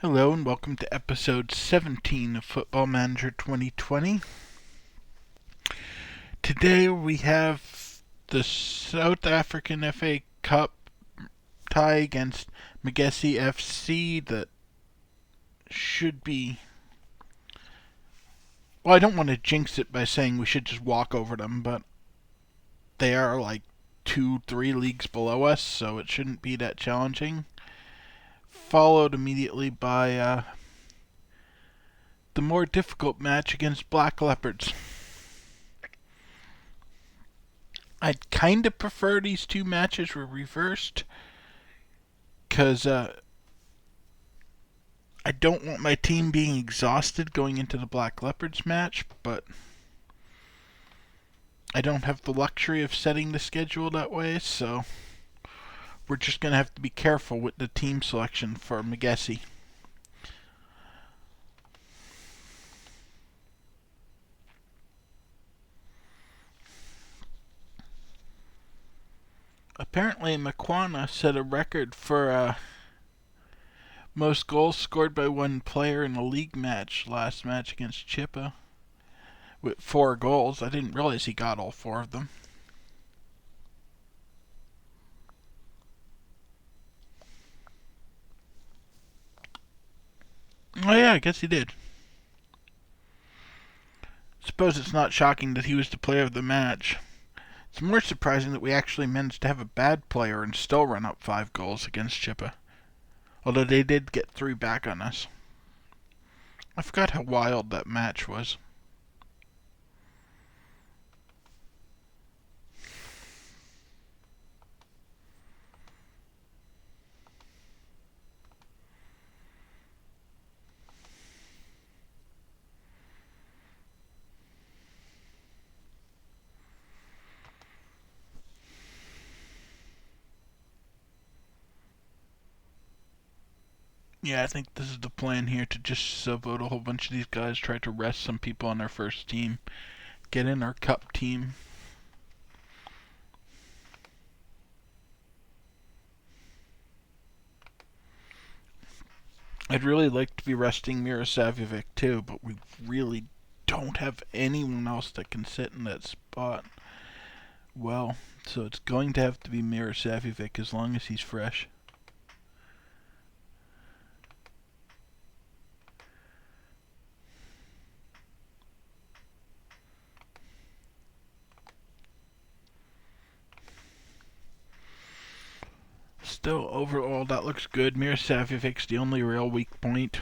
Hello and welcome to episode 17 of Football Manager 2020. Today we have the South African FA Cup tie against Magesi FC that should be... Well, I don't want to jinx it by saying we should just walk over them, but they are like 2-3 leagues below us, so it shouldn't be that challenging. Followed immediately by the more difficult match against Black Leopards. I'd kind of prefer these two matches were reversed, because I don't want my team being exhausted going into the Black Leopards match, but I don't have the luxury of setting the schedule that way, so we're just going to have to be careful with the team selection for Magesi. Apparently, Makwana set a record for most goals scored by one player in a league match last match against Chippa with 4 goals. I didn't realize he got all 4 of them. Oh yeah, I guess he did. Suppose it's not shocking that he was the player of the match. It's more surprising that we actually managed to have a bad player and still run up 5 goals against Chippa. Although they did get 3 back on us. I forgot how wild that match was. Yeah, I think this is the plan here, to just sub out a whole bunch of these guys, try to rest some people on our first team, get in our cup team. I'd really like to be resting Mirosavljevic too, but we really don't have anyone else that can sit in that spot well, so it's going to have to be Mirosavljevic as long as he's fresh. Still, overall, that looks good. Mirosavljevic's the only real weak point.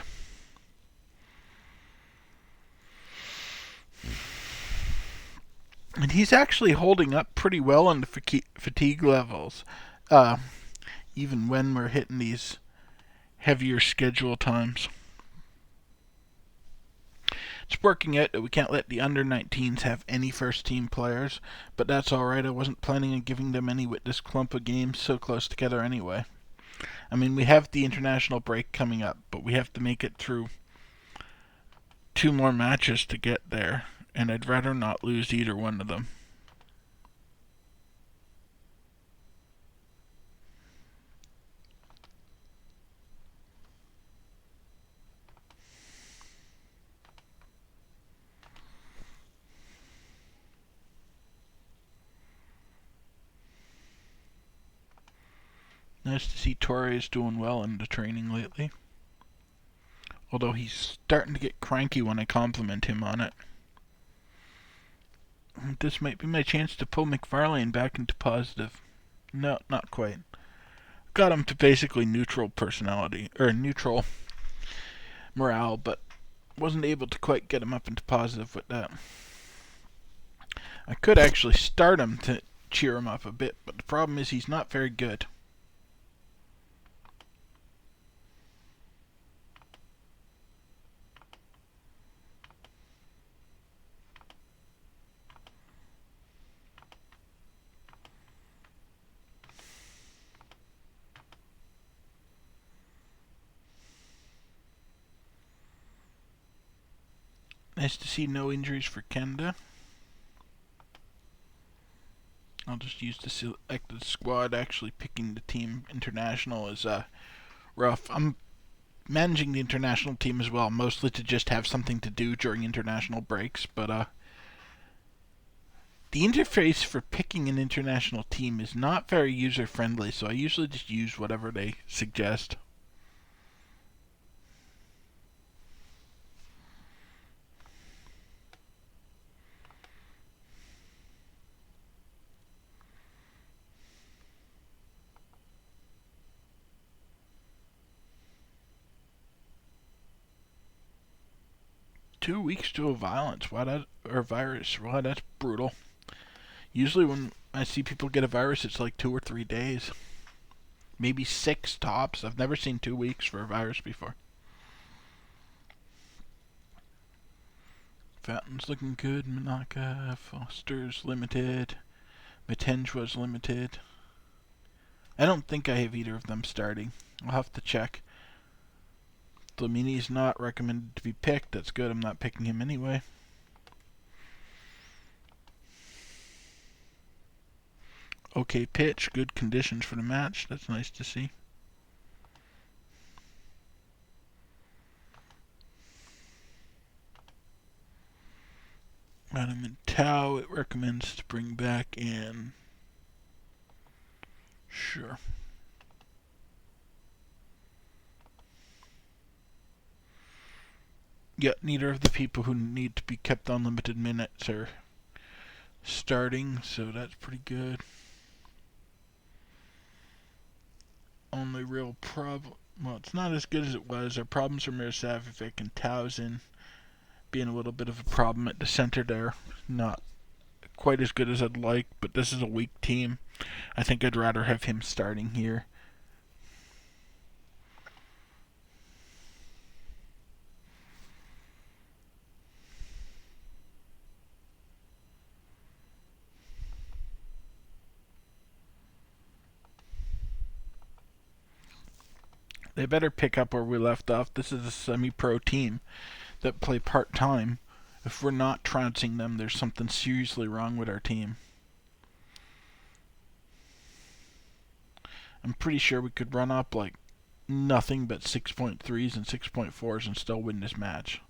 And he's actually holding up pretty well on the fatigue levels, even when we're hitting these heavier schedule times. It's working out that we can't let the under-19s have any first-team players, but that's alright. I wasn't planning on giving them any with this clump of games so close together anyway. I mean, we have the international break coming up, but we have to make it through 2 more matches to get there, and I'd rather not lose either one of them. Nice to see Torres doing well in the training lately. Although he's starting to get cranky when I compliment him on it. This might be my chance to pull McFarlane back into positive. No, not quite. Got him to basically neutral personality, or neutral morale, but wasn't able to quite get him up into positive with that. I could actually start him to cheer him up a bit, but the problem is he's not very good. Nice to see no injuries for Kenda. I'll just use the selected squad. Actually picking the team international is rough. I'm managing the international team as well, mostly to just have something to do during international breaks. But the interface for picking an international team is not very user friendly, so I usually just use whatever they suggest. Two weeks to a violence, or virus. Wow, that's brutal. Usually when I see people get a virus, it's like 2 or 3 days. Maybe 6 tops. I've never seen 2 weeks for a virus before. Fountain's looking good. Manaka, Foster's limited. Matenjwa's limited. I don't think I have either of them starting. I'll have to check. Dlamini's not recommended to be picked. That's good. I'm not picking him anyway. Okay pitch. Good conditions for the match. That's nice to see. Adam and Tau, it recommends to bring back in. Sure. Yet neither of the people who need to be kept on limited minutes are starting, so that's pretty good. Only real problem, well, it's not as good as it was. Our problems are Mirosavic and Towson being a little bit of a problem at the center there. Not quite as good as I'd like, but this is a weak team. I think I'd rather have him starting here. They better pick up where we left off. This is a semi-pro team that play part-time. If we're not trouncing them, there's something seriously wrong with our team. I'm pretty sure we could run up like nothing but 6.3s and 6.4s and still win this match.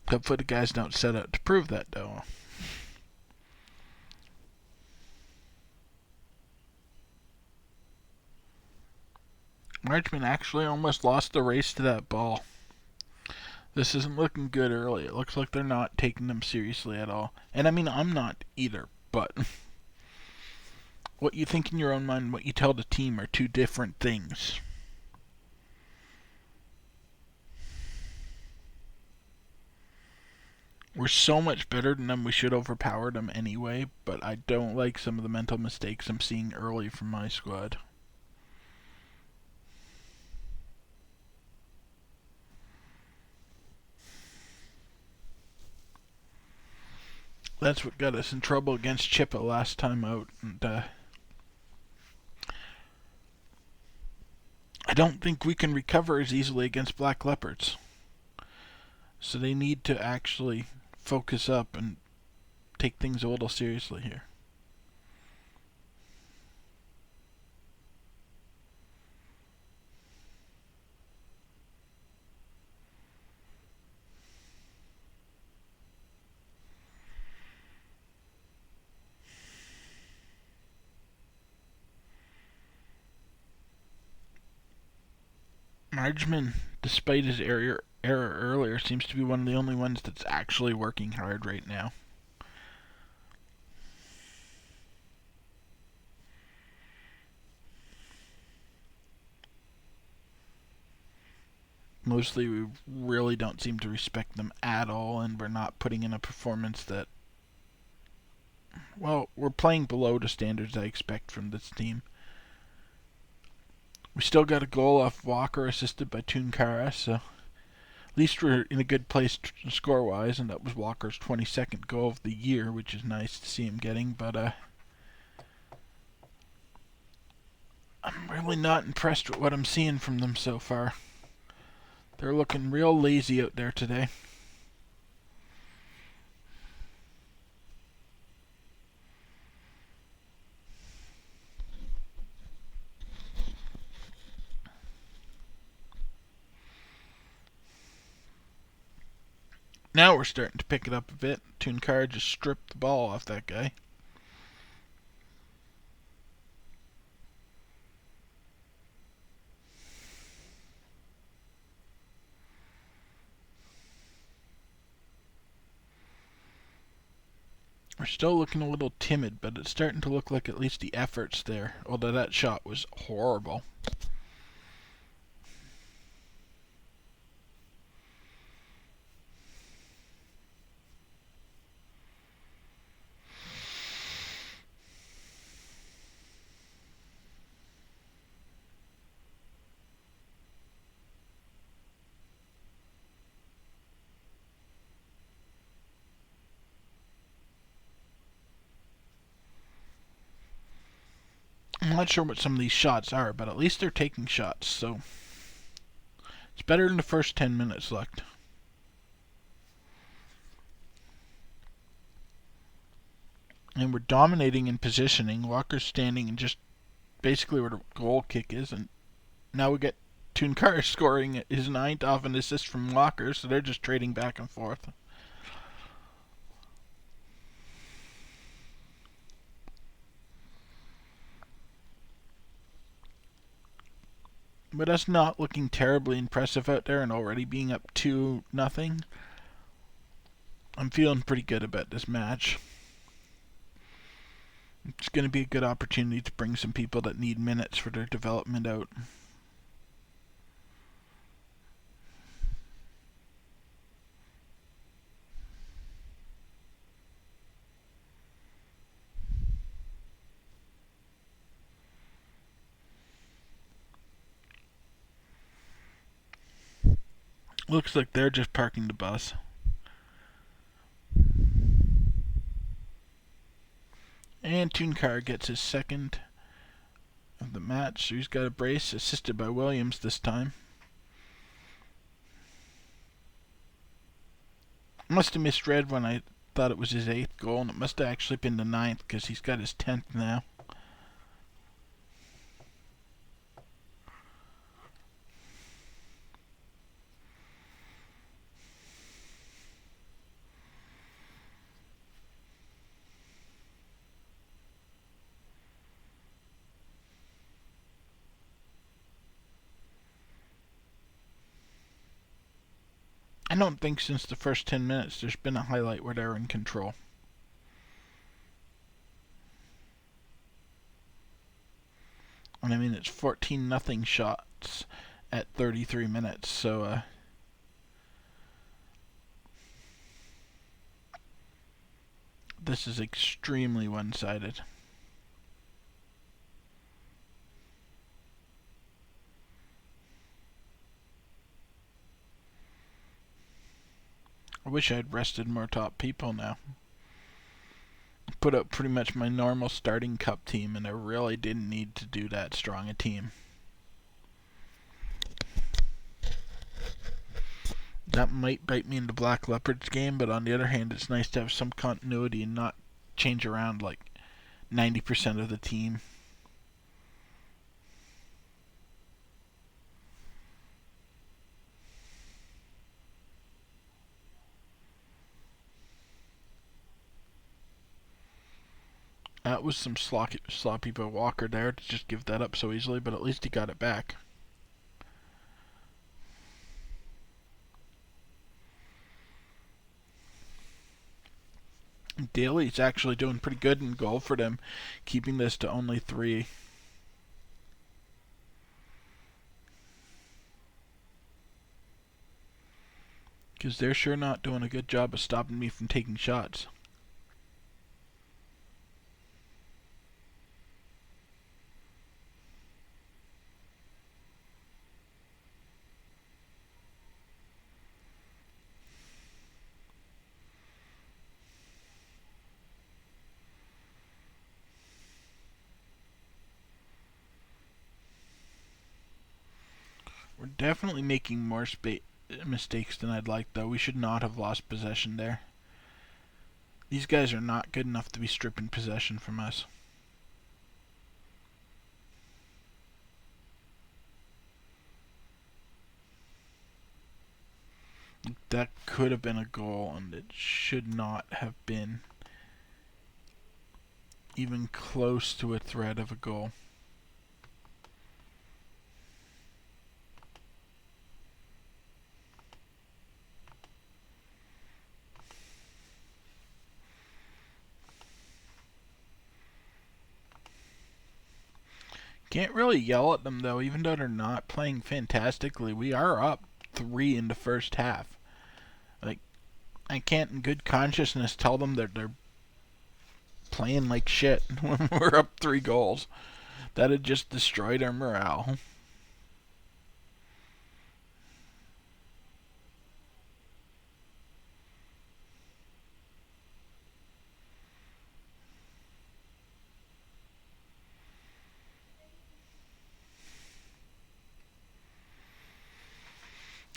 Hopefully the guys don't set out to prove that, though. Marchman actually almost lost the race to that ball. This isn't looking good early. It looks like they're not taking them seriously at all. And I mean, I'm not either, but what you think in your own mind and what you tell the team are two different things. We're so much better than them, we should overpower them anyway, but I don't like some of the mental mistakes I'm seeing early from my squad. That's what got us in trouble against Chippa last time out, and I don't think we can recover as easily against Black Leopards. So they need to actually focus up and take things a little seriously here. Margeman, despite his error earlier, seems to be one of the only ones that's actually working hard right now. Mostly we really don't seem to respect them at all, and we're not putting in a performance that, well, we're playing below the standards I expect from this team. We still got a goal off Walker, assisted by Tunkara, so at least we're in a good place score-wise, and that was Walker's 22nd goal of the year, which is nice to see him getting, but I'm really not impressed with what I'm seeing from them so far. They're looking real lazy out there today. Now we're starting to pick it up a bit. Tunkar just stripped the ball off that guy. We're still looking a little timid, but it's starting to look like at least the effort's there. Although that shot was horrible. I'm not sure what some of these shots are, but at least they're taking shots, so it's better than the first 10 minutes looked. And we're dominating in positioning. Walker's standing and just basically where the goal kick is, and now we get Tunkar scoring his 9th off an assist from Walker, so they're just trading back and forth. But us not looking terribly impressive out there and already being up 2-0. I'm feeling pretty good about this match. It's going to be a good opportunity to bring some people that need minutes for their development out. Looks like they're just parking the bus. And Tunkar gets his 2nd of the match, so he's got a brace, assisted by Williams this time. I must have misread when I thought it was his 8th goal, and it must have actually been the 9th, because he's got his 10th now. I don't think since the first 10 minutes there's been a highlight where they're in control. And I mean, it's 14-0 shots at 33 minutes, so this is extremely one-sided. I wish I had rested more top people now. Put up pretty much my normal starting cup team, and I really didn't need to do that strong a team. That might bite me in the Black Leopards game, but on the other hand, it's nice to have some continuity and not change around like 90% of the team. That was some sloppy by Walker there to just give that up so easily, but at least he got it back. Daly's actually doing pretty good in goal for them, keeping this to only 3. Because they're sure not doing a good job of stopping me from taking shots. We're definitely making more mistakes than I'd like, though. We should not have lost possession there. These guys are not good enough to be stripping possession from us. That could have been a goal, and it should not have been even close to a threat of a goal. Can't really yell at them, though, even though they're not playing fantastically. We are up 3 in the first half. Like, I can't in good consciousness tell them that they're playing like shit when we're up 3 goals. That had just destroyed our morale.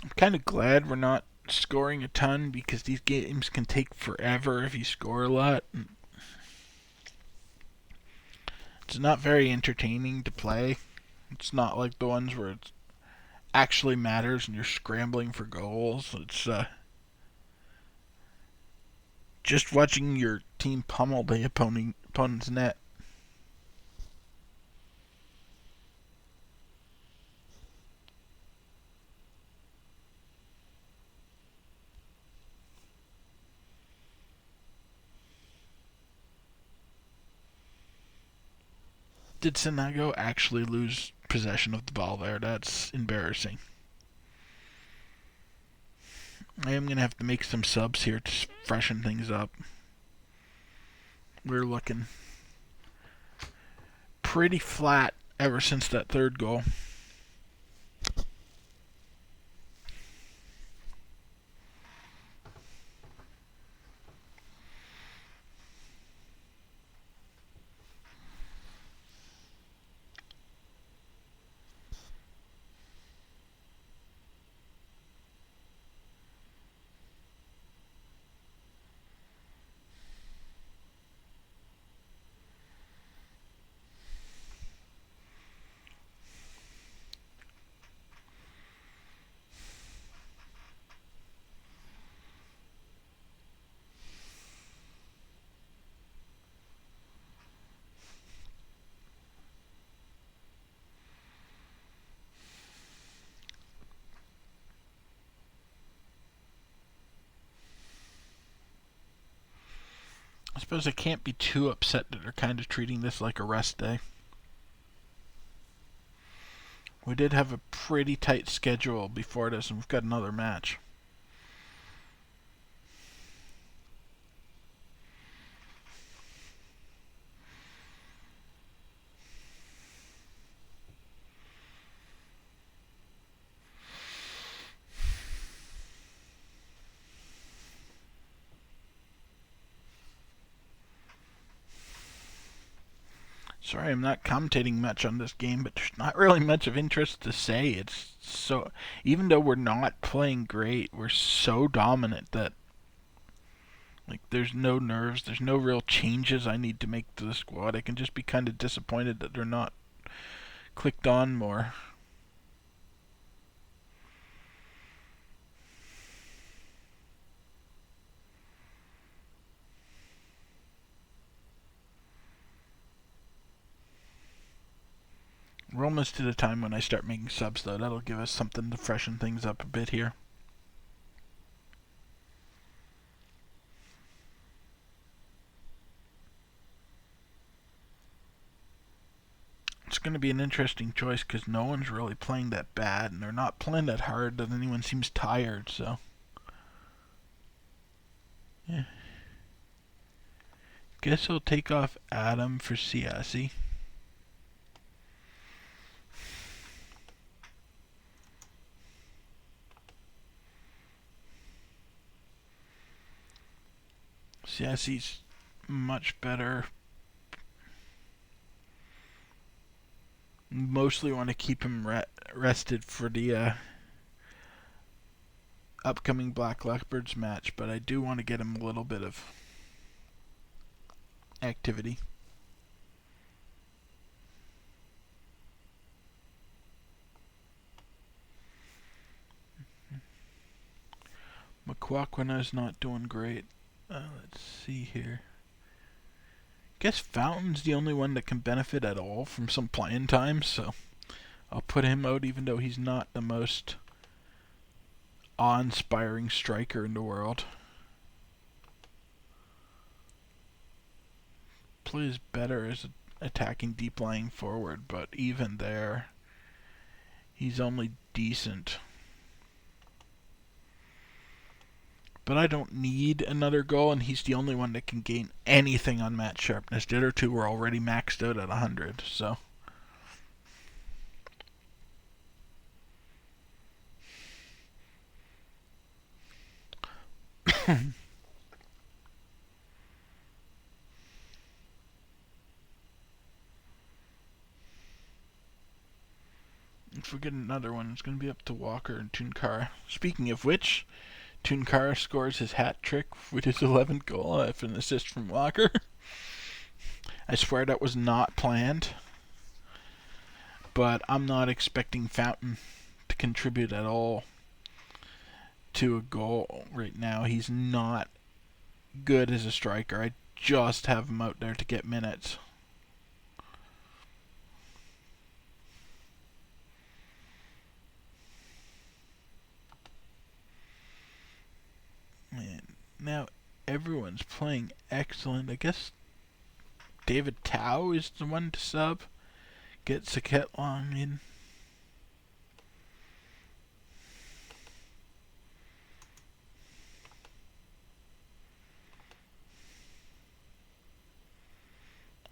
I'm kind of glad we're not scoring a ton, because these games can take forever if you score a lot. It's not very entertaining to play. It's not like the ones where it actually matters and you're scrambling for goals. It's just watching your team pummel the opponent's net. Did Sinago actually lose possession of the ball there? That's embarrassing. I am going to have to make some subs here to freshen things up. We're looking pretty flat ever since that third goal. I suppose I can't be too upset that they're kind of treating this like a rest day. We did have a pretty tight schedule before this, and we've got another match. Sorry, I'm not commentating much on this game, but there's not really much of interest to say. It's so, even though we're not playing great, we're so dominant that, like, there's no nerves, there's no real changes I need to make to the squad. I can just be kind of disappointed that they're not clicked on more. We're almost to the time when I start making subs, though. That'll give us something to freshen things up a bit here. It's going to be an interesting choice because no one's really playing that bad, and they're not playing that hard that anyone seems tired, so. Yeah. Guess I'll take off Adam for Siasi. Siasi's much better. Mostly want to keep him rested for the upcoming Black Leopards match, but I do want to get him a little bit of activity. Quaquana's not doing great. Let's see here. Guess Fountain's the only one that can benefit at all from some playing time, so I'll put him out even though he's not the most awe-inspiring striker in the world. Plays better as an attacking deep lying forward, but even there, he's only decent. But I don't need another goal, and he's the only one that can gain anything on match sharpness. The other two were already maxed out at 100, so. If we get another one, it's going to be up to Walker and Tunkara. Speaking of which, Tunkara scores his hat trick with his 11th goal after an assist from Walker. I swear that was not planned. But I'm not expecting Fountain to contribute at all to a goal right now. He's not good as a striker. I just have him out there to get minutes. And now everyone's playing excellent. I guess David Tao is the one to sub. Get Saket Long in.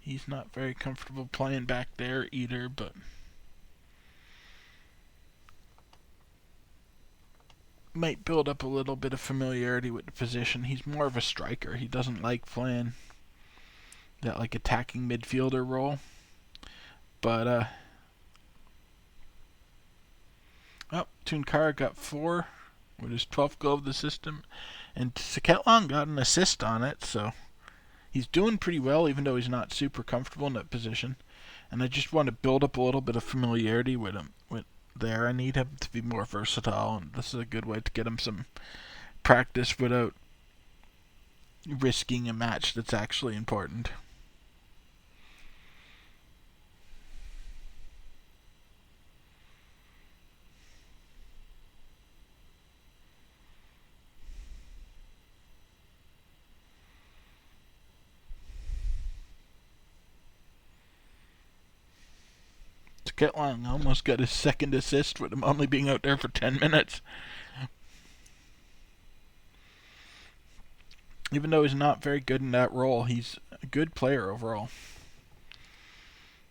He's not very comfortable playing back there either, but might build up a little bit of familiarity with the position. He's more of a striker. He doesn't like playing that like attacking midfielder role. But Tunkara got 4 with his 12th goal of the system, and Saketlong got an assist on it, so he's doing pretty well even though he's not super comfortable in that position. And I just want to build up a little bit of familiarity with him. There, I need him to be more versatile, and this is a good way to get him some practice without risking a match that's actually important. Ketlong almost got his second assist with him only being out there for 10 minutes. Even though he's not very good in that role, he's a good player overall.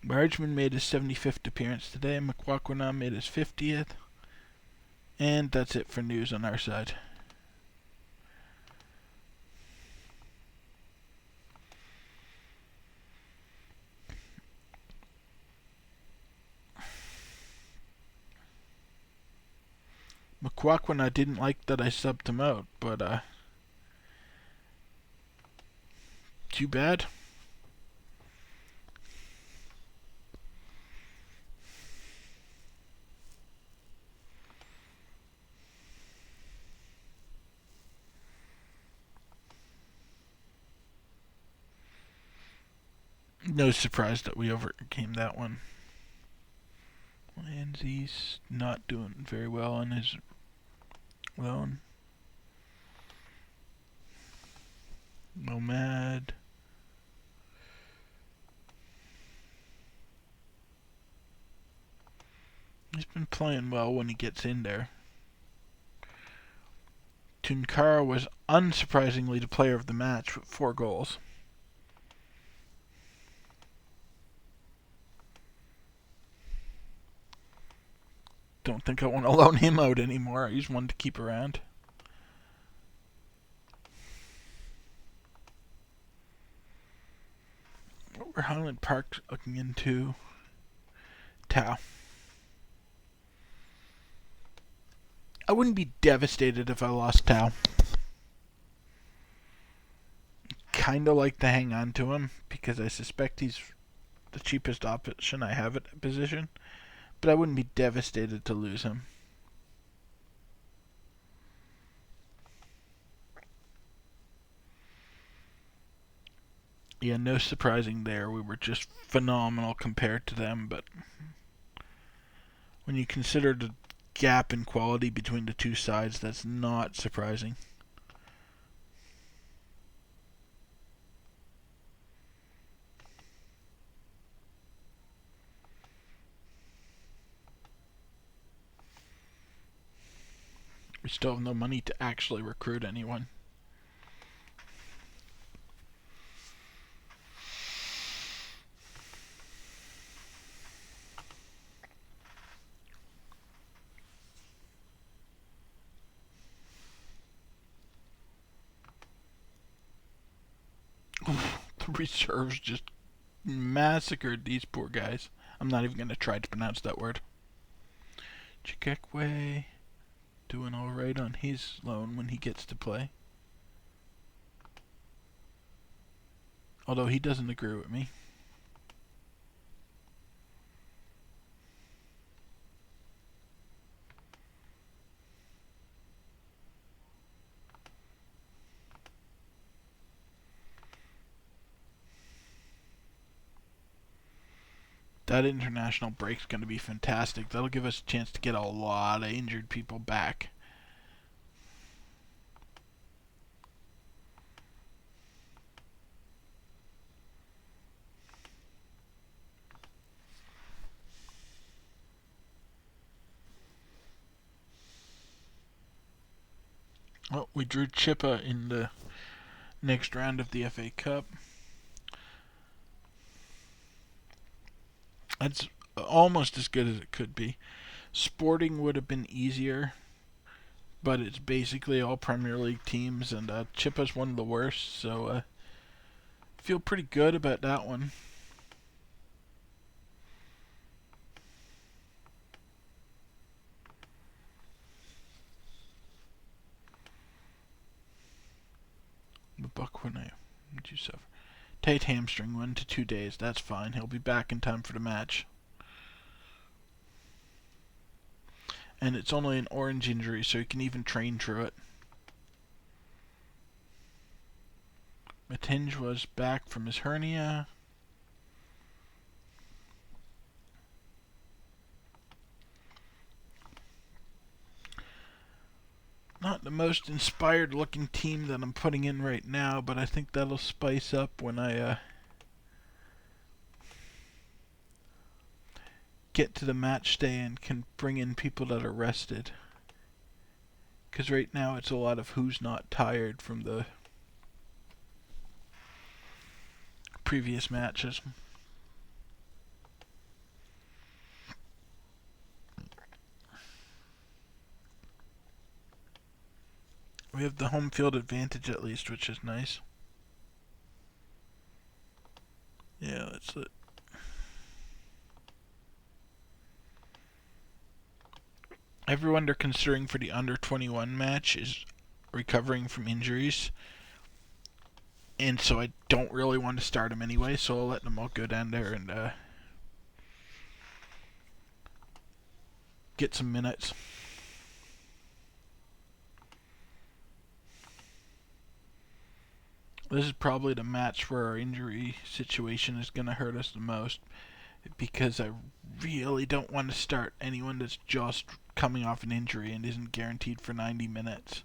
Bargeman made his 75th appearance today. McQuaquana made his 50th. And that's it for news on our side. McQuaquana didn't like that I subbed him out, but too bad. No surprise that we overcame that one. Lindsay's not doing very well on his loan. Nomad. He's been playing well when he gets in there. Tunkara was unsurprisingly the player of the match with 4 goals. Don't think I want to loan him out anymore. He's one to keep around. What were Highland Park looking into? Tau. I wouldn't be devastated if I lost Tau. Kinda like to hang on to him because I suspect he's the cheapest option I have at that position. But I wouldn't be devastated to lose him. no surprising there. We were just phenomenal compared to them, but when you consider the gap in quality between the two sides, that's not surprising. We still have no money to actually recruit anyone. The reserves just massacred these poor guys. I'm not even going to try to pronounce that word. Chikekwe doing alright on his loan when he gets to play. Although he doesn't agree with me. That international break's going to be fantastic. That'll give us a chance to get a lot of injured people back. Oh, we drew Chippa in the next round of the FA Cup. That's almost as good as it could be. Sporting would have been easier, but it's basically all Premier League teams, and Chippa's one of the worst, so I feel pretty good about that one. The buck when did you suffer? Tight hamstring, 1 to 2 days. That's fine. He'll be back in time for the match. And it's only an orange injury, so he can even train through it. Matinge was back from his hernia. Not the most inspired looking team that I'm putting in right now, but I think that'll spice up when I get to the match day and can bring in people that are rested. Because right now it's a lot of who's not tired from the previous matches. We have the home field advantage at least, which is nice. Yeah, that's it. Everyone they're considering for the under 21 match is recovering from injuries. And so I don't really want to start them anyway, so I'll let them all go down there and get some minutes. This is probably the match where our injury situation is going to hurt us the most, because I really don't want to start anyone that's just coming off an injury and isn't guaranteed for 90 minutes.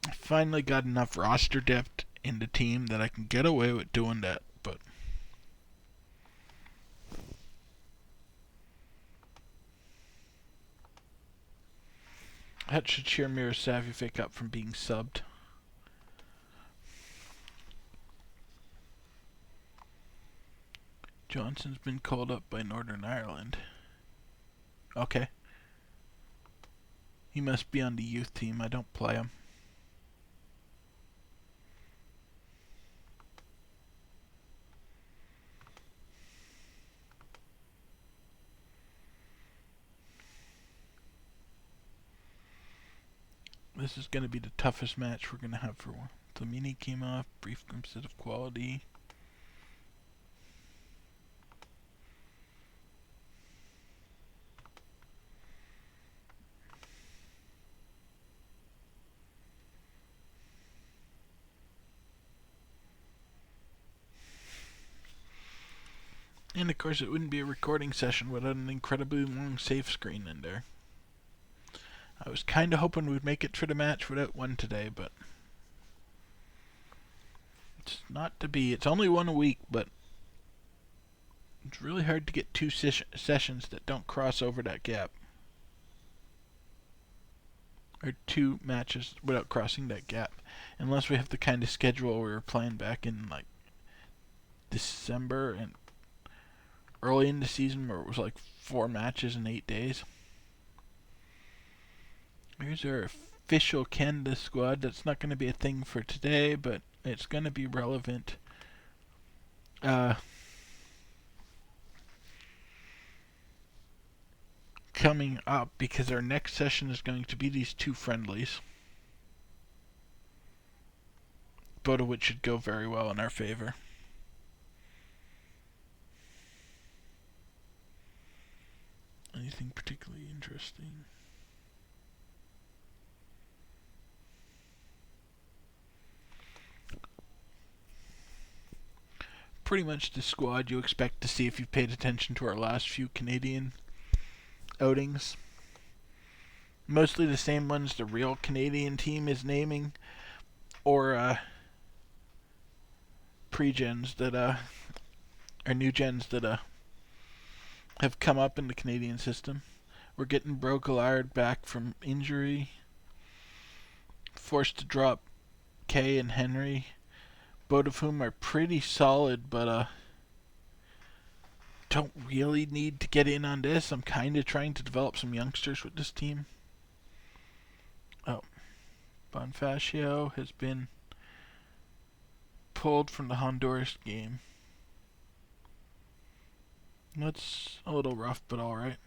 I finally got enough roster depth in the team that I can get away with doing that, but that should cheer Mirosavic up from being subbed. Johnson's been called up by Northern Ireland. Okay. He must be on the youth team. I don't play him. This is going to be the toughest match we're going to have for one. Tlamini came off. Brief glimpse of quality. And of course, it wouldn't be a recording session without an incredibly long save screen in there. I was kind of hoping we'd make it through the match without one today, but it's not to be. It's only one a week, but it's really hard to get two sessions that don't cross over that gap. Or two matches without crossing that gap. Unless we have the kind of schedule we were playing back in like December and early in the season where it was like 4 matches in 8 days. Here's our official Canada squad. That's not going to be a thing for today, but it's going to be relevant. Coming up, because our next session is going to be these 2 friendlies, both of which should go very well in our favor. Anything particularly interesting? Pretty much the squad you expect to see if you've paid attention to our last few Canadian outings. Mostly the same ones the real Canadian team is naming, or pre-gens that or new gens that have come up in the Canadian system. We're getting Brocard back from injury, forced to drop Kay and Henry, both of whom are pretty solid, but don't really need to get in on this. I'm kind of trying to develop some youngsters with this team. Oh, Bonifacio has been pulled from the Honduras game. That's a little rough, but alright.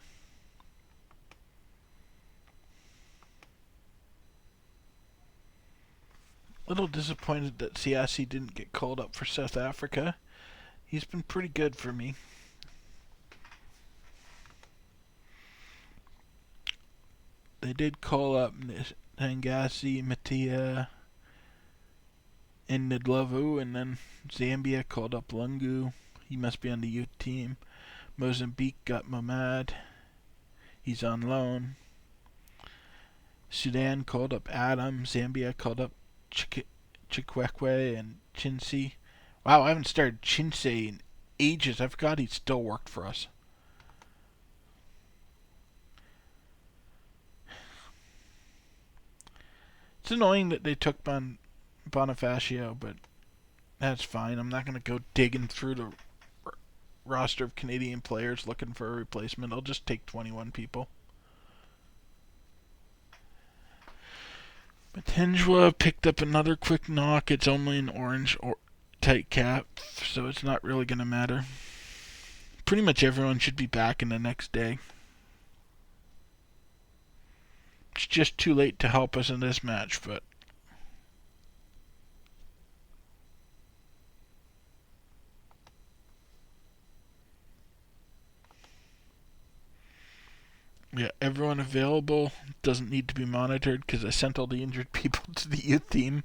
Little disappointed that Siasi didn't get called up for South Africa. He's been pretty good for me. They did call up Tangasi, Matia, and Ndlovu, and then Zambia called up Lungu. He must be on the youth team. Mozambique got Mamad. He's on loan. Sudan called up Adam. Zambia called up Chikwekwe and Chinsi. Wow, I haven't started Chinse in ages. I forgot he still worked for us. It's annoying that they took Bonifacio, but that's fine. I'm not going to go digging through the roster of Canadian players looking for a replacement. I'll just take 21 people. Matenjwa picked up another quick knock. It's only an orange or tight cap, so it's not really going to matter. Pretty much everyone should be back in the next day. It's just too late to help us in this match, but yeah, everyone available doesn't need to be monitored because I sent all the injured people to the youth team.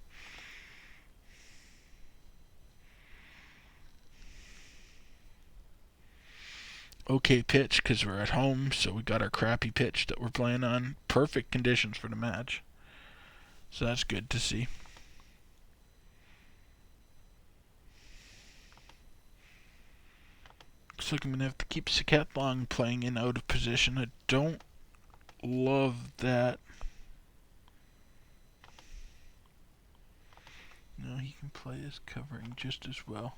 Okay pitch because we're at home, so we got our crappy pitch that we're playing on. Perfect conditions for the match, so that's good to see. Looks like I'm gonna have to keep Sakatlong playing in out of position. I don't love that. No, he can play as covering just as well.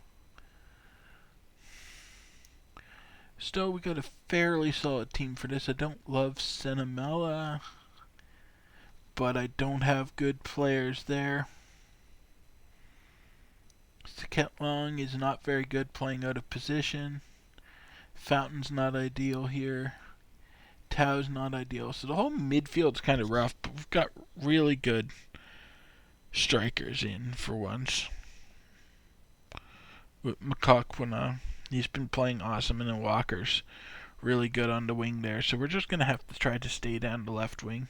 Still, we got a fairly solid team for this. I don't love Senamela, but I don't have good players there. Sakatlong is not very good playing out of position. Fountain's not ideal here. Tao's not ideal. So the whole midfield's kind of rough, but we've got really good strikers in for once. With Makakwana, he's been playing awesome, and then Walker's really good on the wing there. So we're just going to have to try to stay down the left wing.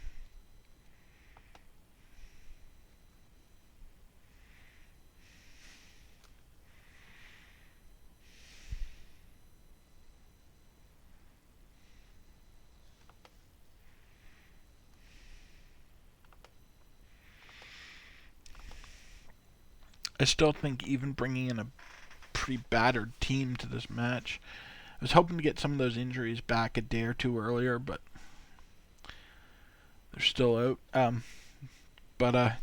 I still think even bringing in a pretty battered team to this match, I was hoping to get some of those injuries back a day or two earlier, but they're still out. But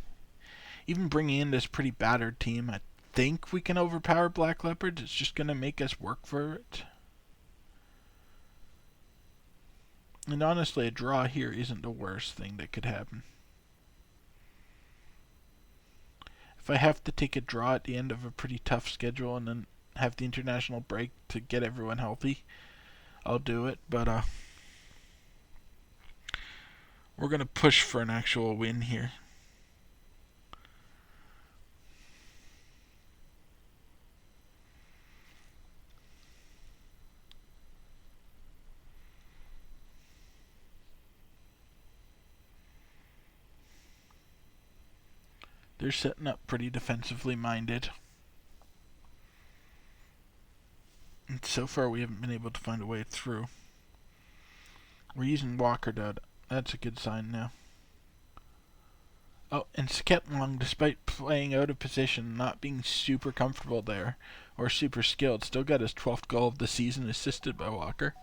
even bringing in this pretty battered team, I think we can overpower Black Leopards. It's just going to make us work for it. And honestly, a draw here isn't the worst thing that could happen. If I have to take a draw at the end of a pretty tough schedule and then have the international break to get everyone healthy, I'll do it. But we're going to push for an actual win here. They're setting up pretty defensively minded. And so far we haven't been able to find a way through. We're using Walker though. That's a good sign now. Oh, and Sketlong, despite playing out of position, not being super comfortable there, or super skilled, still got his 12th goal of the season assisted by Walker.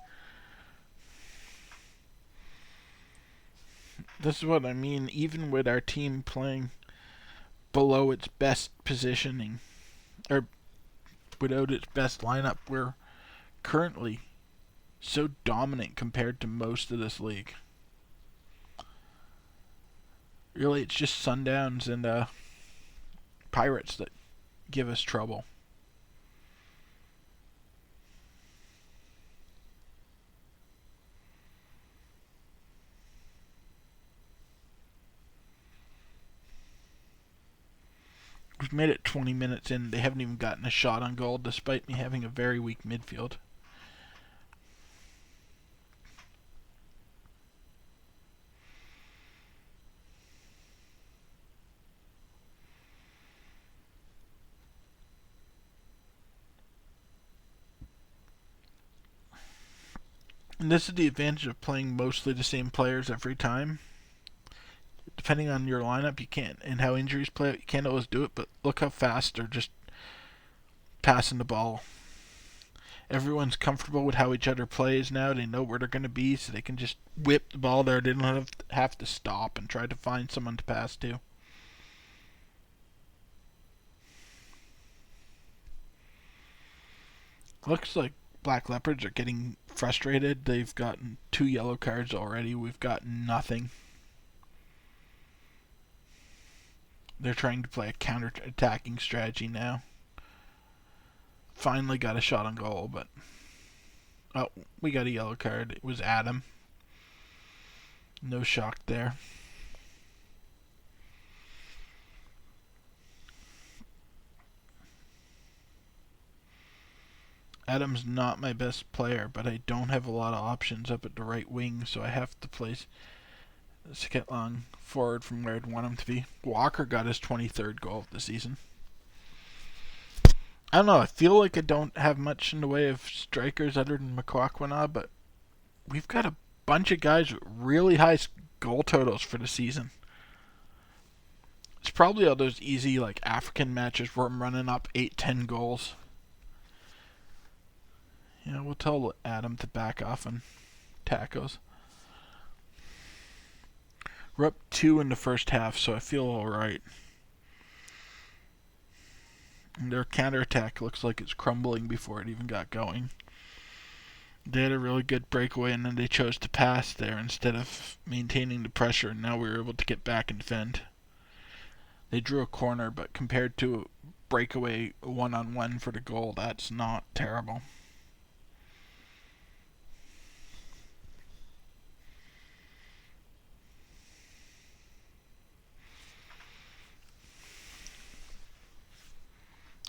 This is what I mean, even with our team playing below its best positioning, or without its best lineup, we're currently so dominant compared to most of this league. Really, it's just Sundowns and Pirates that give us trouble. We've made it 20 minutes in. They haven't even gotten a shot on goal, despite me having a very weak midfield. And this is the advantage of playing mostly the same players every time. Depending on your lineup, you can't, and how injuries play out, you can't always do it, but look how fast they're just passing the ball. Everyone's comfortable with how each other plays now. They know where they're going to be, so they can just whip the ball there. They don't have to stop and try to find someone to pass to. Looks like Black Leopards are getting frustrated. They've gotten 2 yellow cards already. We've got nothing. They're trying to play a counter-attacking strategy now. Finally got a shot on goal, but... Oh, we got a yellow card. It was Adam. No shock there. Adam's not my best player, but I don't have a lot of options up at the right wing, so I have to place Sketlong forward from where I'd want him to be. Walker got his 23rd goal of the season. I don't know, I feel like I don't have much in the way of strikers other than Makwakwina, but we've got a bunch of guys with really high goal totals for the season. It's probably all those easy like African matches where I'm running up 8-10 goals. Yeah, we'll tell Adam to back off on tacos. We're up 2 in the first half, so I feel alright. And their counterattack looks like it's crumbling before it even got going. They had a really good breakaway, and then they chose to pass there instead of maintaining the pressure, and now we were able to get back and defend. They drew a corner, but compared to a breakaway one-on-one for the goal, that's not terrible.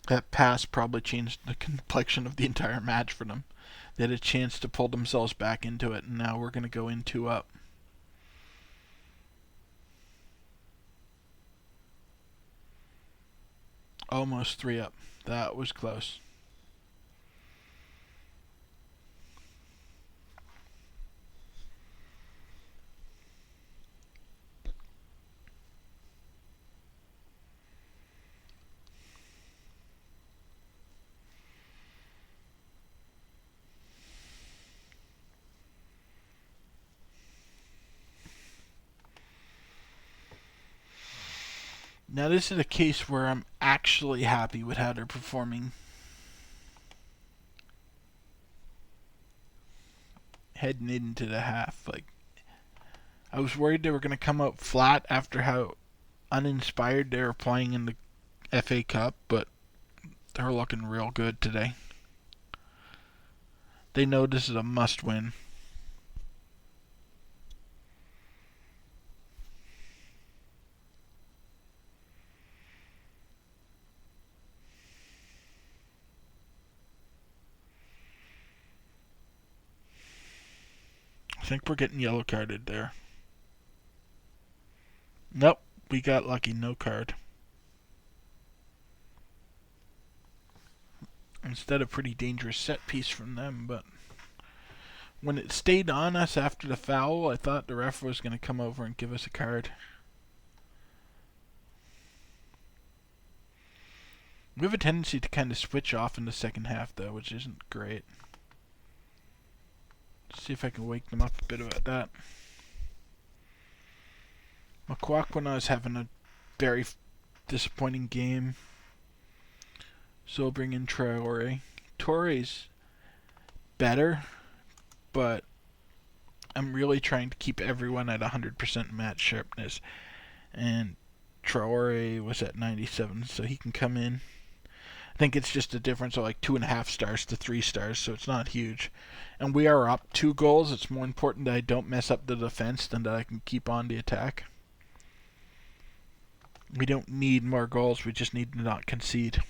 That pass probably changed the complexion of the entire match for them. They had a chance to pull themselves back into it, and now we're going to go in 2 up. Almost 3 up. That was close. Now this is a case where I'm actually happy with how they're performing heading into the half. Like, I was worried they were going to come out flat after how uninspired they were playing in the FA Cup, but they're looking real good today. They know this is a must-win. I think we're getting yellow carded there. Nope, we got lucky, no card. Instead, a pretty dangerous set piece from them, but when it stayed on us after the foul, I thought the ref was going to come over and give us a card. We have a tendency to kind of switch off in the second half, though, which isn't great. Let's see if I can wake them up a bit about that. Makwakwena is having a very disappointing game. So we'll bring in Traore. Torre's better, but I'm really trying to keep everyone at 100% match sharpness. And Traore was at 97, so he can come in. I think it's just a difference of like 2.5 stars to 3 stars, so it's not huge. And we are up 2 goals. It's more important that I don't mess up the defense than that I can keep on the attack. We don't need more goals. We just need to not concede.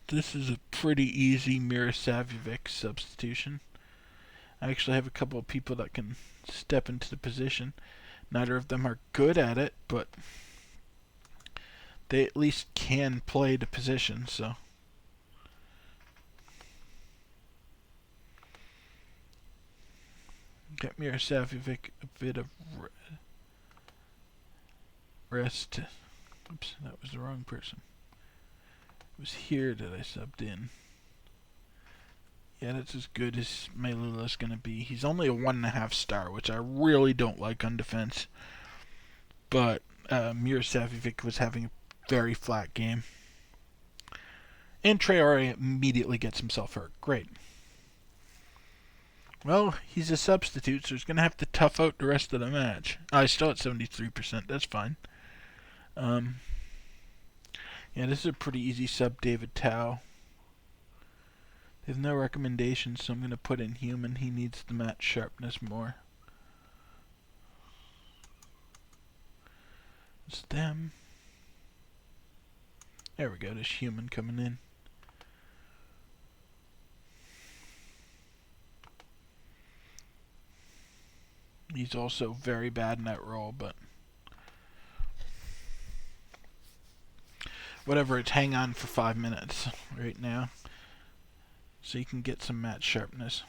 This is a pretty easy Mirosavic substitution. I actually have a couple of people that can step into the position. Neither of them are good at it, but they at least can play the position, so. Get Mirosavic a bit of rest. Oops, that was the wrong person. It was here that I subbed in. Yeah, that's as good as Mailula's going to be. He's only a 1.5 star, which I really don't like on defense. But Mirosavic was having a very flat game. And Traore immediately gets himself hurt. Great. Well, he's a substitute, so he's going to have to tough out the rest of the match. He's still at 73%. That's fine. Yeah, this is a pretty easy sub, David Tao. They have no recommendations, so I'm going to put in human. He needs the match sharpness more. It's them. There we go, there's human coming in. He's also very bad in that role, but whatever, it's hang on for 5 minutes right now so you can get some match sharpness.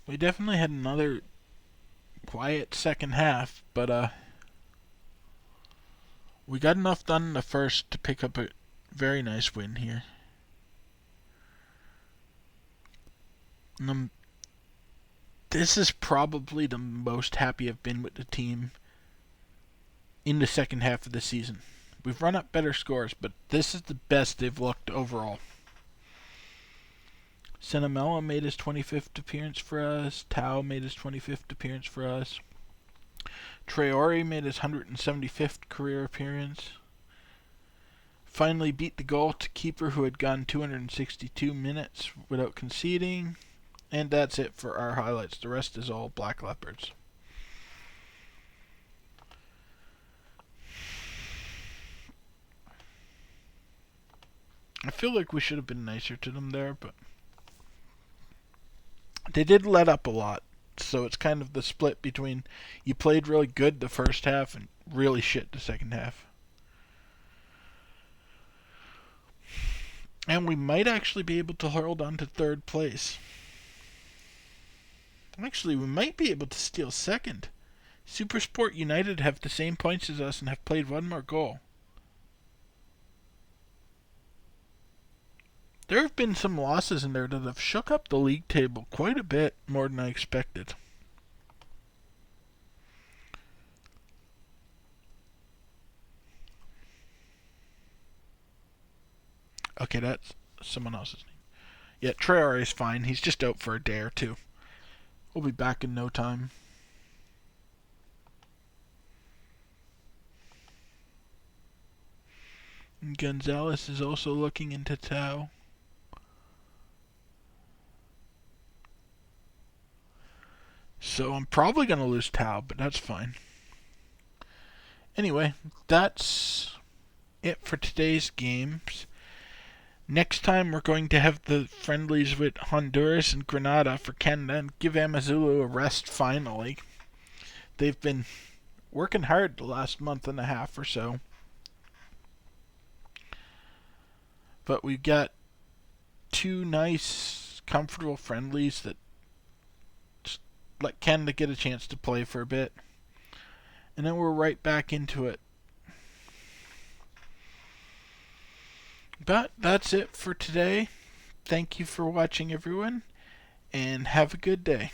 We definitely had another quiet second half, but we got enough done in the first to pick up a very nice win here. This is probably the most happy I've been with the team in the second half of the season. We've run up better scores, but this is the best they've looked overall. Senamela made his 25th appearance for us. Tao made his 25th appearance for us. Traore made his 175th career appearance. Finally beat the goalkeeper who had gone 262 minutes without conceding. And that's it for our highlights. The rest is all Black Leopards. I feel like we should have been nicer to them there, but they did let up a lot. So it's kind of the split between you played really good the first half and really shit the second half. And we might actually be able to hold on to third place. Actually, we might be able to steal second. Supersport United have the same points as us and have played one more goal. There have been some losses in there that have shook up the league table quite a bit more than I expected. Okay, that's someone else's name. Yeah, Traore is fine. He's just out for a day or two. We'll be back in no time. And Gonzalez is also looking into Tau. So I'm probably going to lose Tau, but that's fine. Anyway, that's it for today's games. Next time we're going to have the friendlies with Honduras and Grenada for Canada and give Amazulu a rest finally. They've been working hard the last month and a half or so. But we've got two nice, comfortable friendlies that let Canada get a chance to play for a bit. And then we're right back into it. But that's it for today. Thank you for watching, everyone, and have a good day.